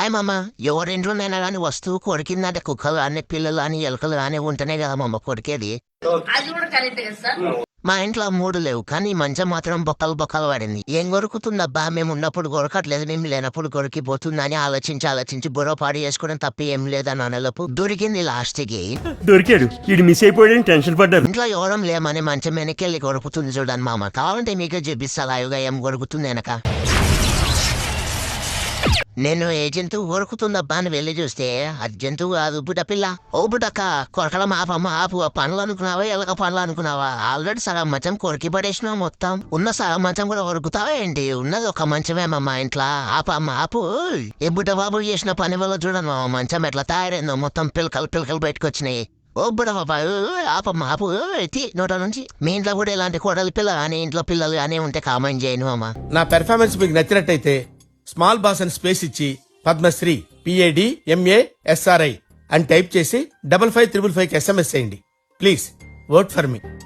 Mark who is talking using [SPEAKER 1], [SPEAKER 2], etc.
[SPEAKER 1] Hi మామ. ఎవరింట్లోనైనా కానీ వస్తువు కొరికిందంటే కుక్కలు అని పిల్లలు అని ఎలుకలు అని ఉంటేనే కదా మామ కొరికేది. మా ఇంట్లో 3 లేవు, కానీ మంచం మాత్రం బొక్కలు పడింది. ఏం కొరుకుతుందబ్బా, మేము ఉన్నప్పుడు కొరకట్లేదు, మేము లేనప్పుడు కొరికిపోతుందని ఆలోచించి బుర్ర పాడు చేసుకోవడం తప్ప ఏం లేదని అనలోపు దొరికింది. లాస్ట్కి
[SPEAKER 2] దొరికాడు. ఇది మిస్ అయిపోయాడని టెన్షన్ పడ్డారు.
[SPEAKER 1] ఇంట్లో ఎవరం లేమని మంచం వెనకెళ్ళి కొరుకుతుంది చూడండి మామ. కావాలంటే మీకే చూపిస్తా లైవ్గా ఏం కొరుకుతుంది వెనక. నేను ఏ జంతువు కొరుకుతుందబ్బా అని వెళ్ళి చూస్తే అది జంతువు కాదు, బుడ్డపిల్ల. ఓ బుడ్డక్క, కొరకడం ఆపమ్మ ఆపు. పండ్లు అనుకున్నావా ఎలక పండ్లు అనుకున్నావా? ఆల్రెడీ సగం మంచం కొరికి పడేసినావు. మొత్తం ఉన్న సగం మంచం కూడా కొరుకుతావా ఏంటి? ఉన్నది ఒక మంచమేమో మా ఇంట్లో. ఆపమ్మ ఆపు. ఏ బుడ్డ బాబు చేసిన పని వల్ల చూడను మామ, మంచం ఎట్లా తయారైందో. మొత్తం పిలకలు బయటకు వచ్చినాయి. ఓ బుడ్డ బాబా ఆపమ్మ ఆపు. నోట నుంచి. మీ ఇంట్లో కూడా ఇలాంటి కోడలి పిల్ల కానీ ఇంట్లో పిల్లలు కానీ ఉంటే కామెంట్ చేయను అమ్మా.
[SPEAKER 3] నా పెర్ఫార్మెన్స్ మీకు నచ్చినట్టయితే స్మాల్ బాస్ అని స్పేస్ ఇచ్చి పద్మశ్రీ PADMASRI అని టైప్ చేసి 5555 SMS చేయండి. Please vote for me.